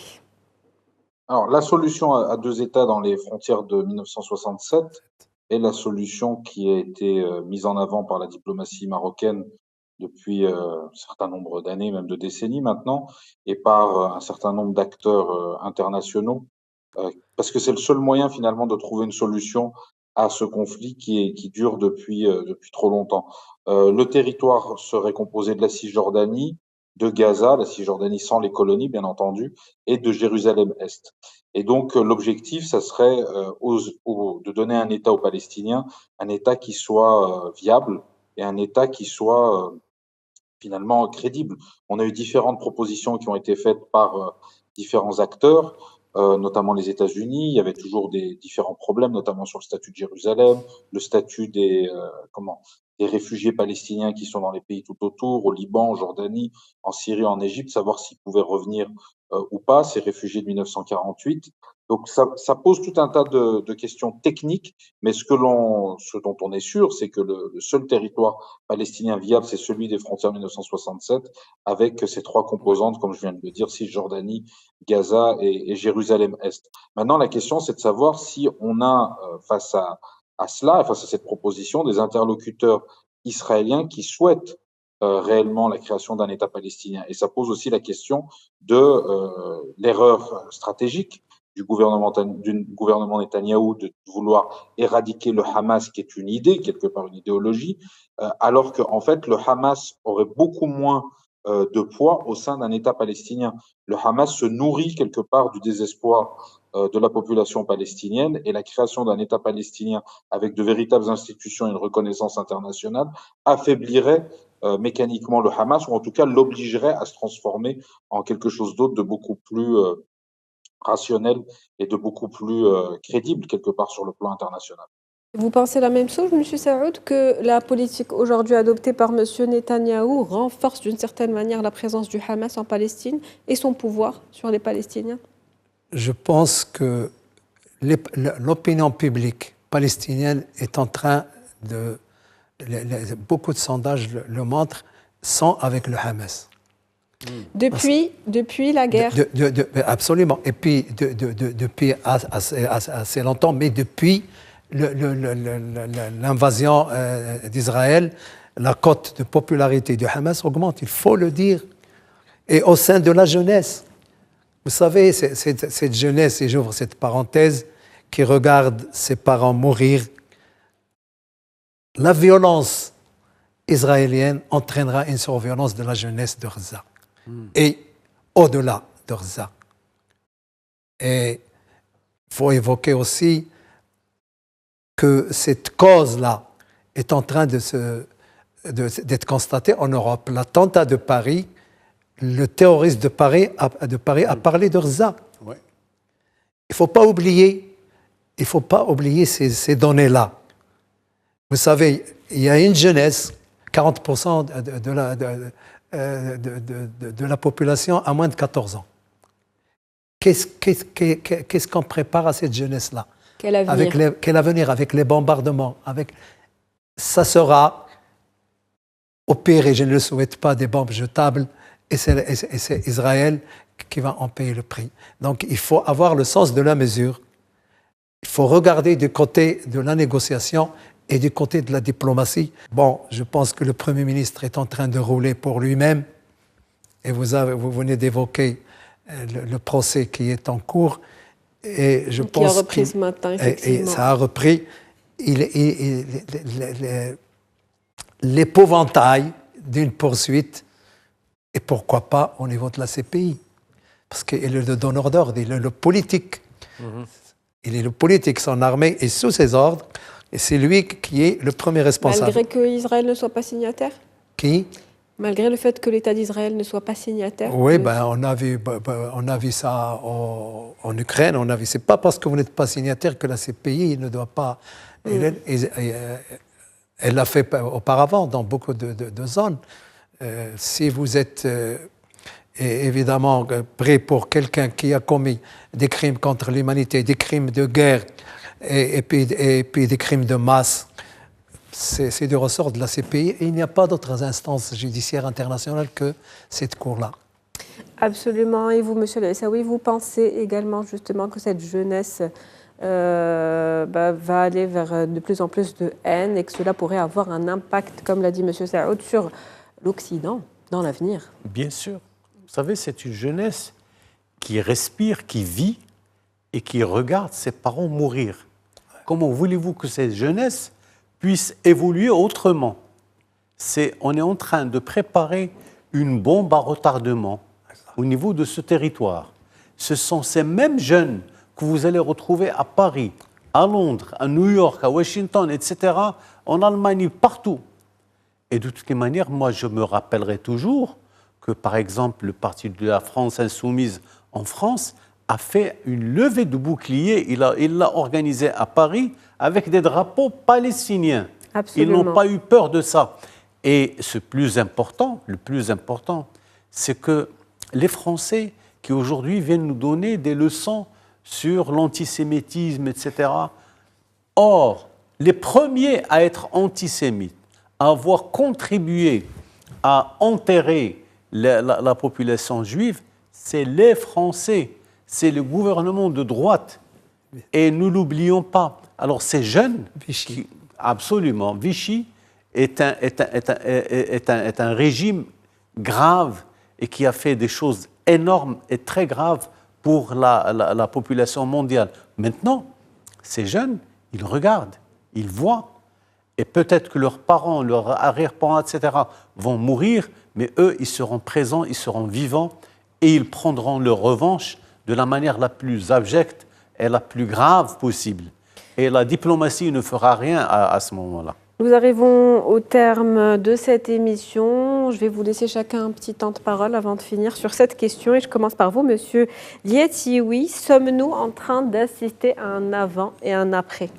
Alors, la solution à 2 États dans les frontières de 1967 est la solution qui a été mise en avant par la diplomatie marocaine depuis un certain nombre d'années, même de décennies maintenant, et par un certain nombre d'acteurs internationaux, parce que c'est le seul moyen finalement de trouver une solution à ce conflit qui dure depuis trop longtemps. Le territoire serait composé de la Cisjordanie, de Gaza, la Cisjordanie sans les colonies bien entendu, et de Jérusalem-Est. Et donc l'objectif, ça serait de donner un État aux Palestiniens, un État qui soit viable et un État qui soit finalement crédible. On a eu différentes propositions qui ont été faites par différents acteurs, notamment les États-Unis. Il y avait toujours des différents problèmes, notamment sur le statut de Jérusalem, le statut des réfugiés palestiniens qui sont dans les pays tout autour, au Liban, en Jordanie, en Syrie, en Égypte, savoir s'ils pouvaient revenir ou pas, ces réfugiés de 1948. Donc ça pose tout un tas de questions techniques, mais ce dont on est sûr, c'est que le seul territoire palestinien viable, c'est celui des frontières 1967, avec ces 3 composantes, comme je viens de le dire, Cisjordanie, Gaza et Jérusalem-Est. Maintenant, la question, c'est de savoir si on a face à cela, face à cette proposition, des interlocuteurs israéliens qui souhaitent réellement la création d'un État palestinien. Et ça pose aussi la question de l'erreur stratégique du gouvernement Netanyahou de vouloir éradiquer le Hamas, qui est une idée, quelque part une idéologie, alors qu'en fait, le Hamas aurait beaucoup moins de poids au sein d'un État palestinien. Le Hamas se nourrit quelque part du désespoir de la population palestinienne, et la création d'un État palestinien avec de véritables institutions et une reconnaissance internationale affaiblirait mécaniquement le Hamas, ou en tout cas l'obligerait à se transformer en quelque chose d'autre de beaucoup plus rationnel et de beaucoup plus crédible quelque part sur le plan international. Vous pensez la même chose, M. Saoud, que la politique aujourd'hui adoptée par M. Netanyahou renforce d'une certaine manière la présence du Hamas en Palestine et son pouvoir sur les Palestiniens? Je pense que l'opinion publique palestinienne est en train de... beaucoup de sondages le montrent, sont avec le Hamas. Depuis la guerre. Absolument. Et puis, depuis assez longtemps, mais depuis l'invasion d'Israël, la cote de popularité du Hamas augmente, il faut le dire. Et au sein de la jeunesse, vous savez, cette jeunesse, et j'ouvre cette parenthèse, qui regarde ses parents mourir, la violence israélienne entraînera une surviolence de la jeunesse de Gaza. Et au-delà de Gaza. Et il faut évoquer aussi que cette cause-là est en train d'être constatée en Europe. L'attentat de Paris, le terroriste de Paris a parlé de Gaza. Ouais. Il ne faut pas oublier ces données-là. Vous savez, il y a une jeunesse, 40% de la population à moins de 14 ans. Qu'est-ce qu'on prépare à cette jeunesse-là? Quel avenir? Quel avenir avec les bombardements? Ça sera, au pire, et je ne le souhaite pas, des bombes jetables, et c'est Israël qui va en payer le prix. Donc il faut avoir le sens de la mesure. Il faut regarder du côté de la négociation et du côté de la diplomatie. Bon, je pense que le Premier ministre est en train de rouler pour lui-même. Et vous venez d'évoquer le procès qui est en cours. Et je pense qui a repris ce matin, effectivement. Et ça a repris. L'épouvantail d'une poursuite, et pourquoi pas au niveau de la CPI. Parce qu'il est le donneur d'ordre, il est le politique. Il est le politique, son armée est sous ses ordres. Et c'est lui qui est le premier responsable. Malgré qu'Israël ne soit pas signataire? Qui? Malgré le fait que l'État d'Israël ne soit pas signataire. Oui, on a vu ça en Ukraine. C'est pas parce que vous n'êtes pas signataire que la CPI ne doit pas. Elle l'a fait auparavant dans beaucoup de zones. Si vous êtes évidemment pris pour quelqu'un qui a commis des crimes contre l'humanité, des crimes de guerre et puis des crimes de masse, c'est du ressort de la CPI. Et il n'y a pas d'autres instances judiciaires internationales que cette cour-là. Absolument. Et vous, monsieur El-Aissaoui, vous pensez également justement que cette jeunesse va aller vers de plus en plus de haine et que cela pourrait avoir un impact, comme l'a dit monsieur Saoud, sur l'Occident dans l'avenir? Bien sûr. Vous savez, c'est une jeunesse qui respire, qui vit et qui regarde ses parents mourir. Comment voulez-vous que cette jeunesse puisse évoluer autrement? On est en train de préparer une bombe à retardement au niveau de ce territoire. Ce sont ces mêmes jeunes que vous allez retrouver à Paris, à Londres, à New York, à Washington, etc., en Allemagne, partout. Et de toutes les manières, moi, je me rappellerai toujours que, par exemple, le parti de la France insoumise en France a fait une levée de bouclier. Il l'a organisé à Paris avec des drapeaux palestiniens. Absolument. Ils n'ont pas eu peur de ça. Et le plus important, c'est que les Français qui aujourd'hui viennent nous donner des leçons sur l'antisémitisme, etc. Or, les premiers à être antisémites, à avoir contribué à enterrer la population juive, c'est les Français, c'est le gouvernement de droite. Et nous ne l'oublions pas. Alors ces jeunes, Vichy. Absolument, Vichy est un régime grave et qui a fait des choses énormes et très graves pour la population mondiale. Maintenant, ces jeunes, ils regardent, ils voient, et peut-être que leurs parents, leurs arrière-parents, etc., vont mourir, mais eux, ils seront présents, ils seront vivants, et ils prendront leur revanche de la manière la plus abjecte et la plus grave possible. Et la diplomatie ne fera rien à ce moment-là. Nous arrivons au terme de cette émission. Je vais vous laisser chacun un petit temps de parole avant de finir sur cette question. Et je commence par vous, monsieur El-Aissaoui. Sommes-nous en train d'assister à un avant et un après?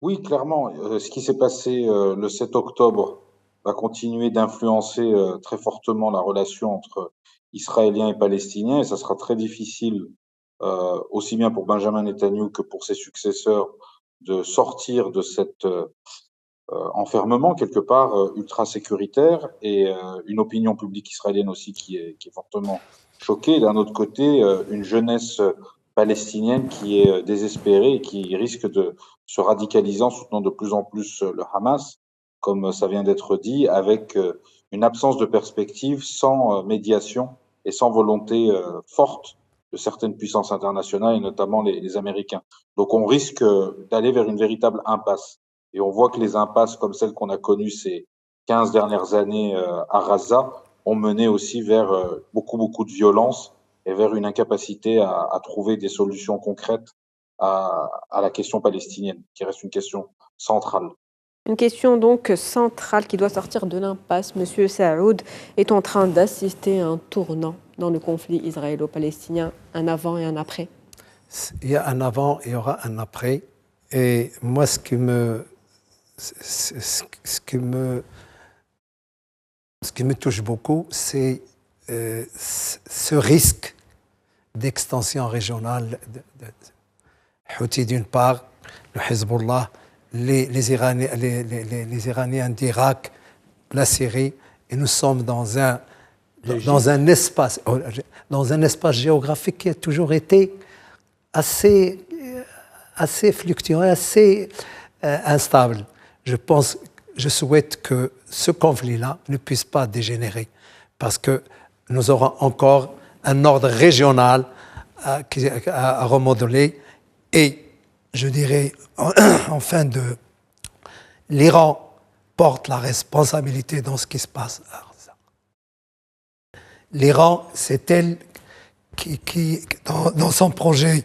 Oui, clairement. Ce qui s'est passé le 7 octobre va continuer d'influencer très fortement la relation entre Israéliens et Palestiniens. Et ça sera très difficile, aussi bien pour Benjamin Netanyahou que pour ses successeurs, de sortir de cet enfermement quelque part ultra sécuritaire, et une opinion publique israélienne aussi qui est fortement choquée. D'un autre côté, une jeunesse palestinienne qui est désespérée et qui risque de se radicaliser en soutenant de plus en plus le Hamas, comme ça vient d'être dit, avec une absence de perspective, sans médiation et sans volonté forte de certaines puissances internationales, et notamment les Américains. Donc on risque d'aller vers une véritable impasse. Et on voit que les impasses comme celles qu'on a connues ces 15 dernières années à Gaza ont mené aussi vers beaucoup de violence et vers une incapacité à trouver des solutions concrètes à la question palestinienne, qui reste une question centrale. Une question donc centrale qui doit sortir de l'impasse. Monsieur Saoud est en train d'assister à un tournant dans le conflit israélo-palestinien, un avant et un après. Il y a un avant, il y aura un après. Et moi, ce qui me touche beaucoup, c'est ce risque d'extension régionale de Houthi d'une part, le Hezbollah, les Iraniens d'Irak, la Syrie, et nous sommes dans un espace géographique qui a toujours été assez fluctuant, assez instable. Je souhaite que ce conflit-là ne puisse pas dégénérer, parce que nous aurons encore un ordre régional à remodeler. Et je dirais, enfin, l'Iran porte la responsabilité dans ce qui se passe. L'Iran, c'est elle qui dans son projet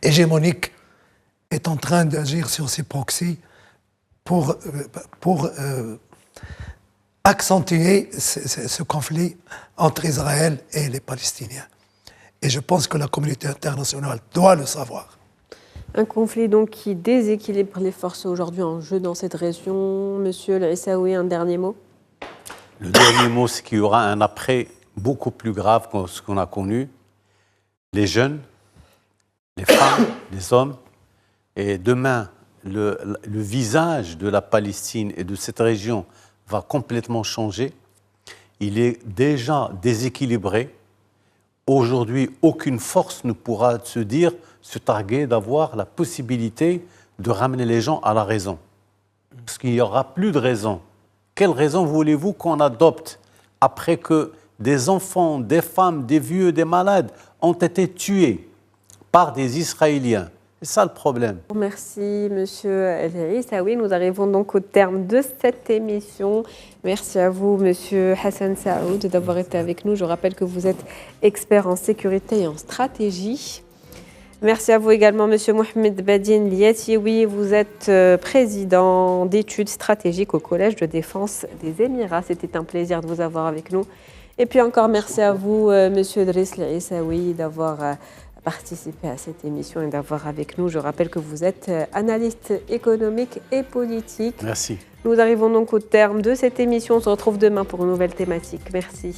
hégémonique, est en train d'agir sur ses proxys pour accentuer ce conflit entre Israël et les Palestiniens. Et je pense que la communauté internationale doit le savoir. Un conflit donc qui déséquilibre les forces aujourd'hui en jeu dans cette région. Monsieur El-Aissaoui, un dernier mot? Le dernier mot, c'est qu'il y aura un après beaucoup plus grave que ce qu'on a connu. Les jeunes, les femmes, les hommes. Et demain, le visage de la Palestine et de cette région va complètement changer. Il est déjà déséquilibré. Aujourd'hui, aucune force ne pourra se targuer d'avoir la possibilité de ramener les gens à la raison. Parce qu'il n'y aura plus de raison. Quelle raison voulez-vous qu'on adopte après que des enfants, des femmes, des vieux, des malades ont été tués par des Israéliens? C'est ça le problème. Merci, Monsieur El-Aissaoui. Nous arrivons donc au terme de cette émission. Merci à vous, Monsieur Hassan Saoud, d'avoir été avec nous. Je rappelle que vous êtes expert en sécurité et en stratégie. Merci à vous également, Monsieur Mohamed Badine Liatioui. Vous êtes président d'études stratégiques au Collège de défense des Émirats. C'était un plaisir de vous avoir avec nous. Et puis encore merci à vous, Monsieur Driss El-Aissaoui, d'avoir participer à cette émission et d'avoir avec nous. Je rappelle que vous êtes analyste économique et politique. Merci. Nous arrivons donc au terme de cette émission. On se retrouve demain pour une nouvelle thématique. Merci.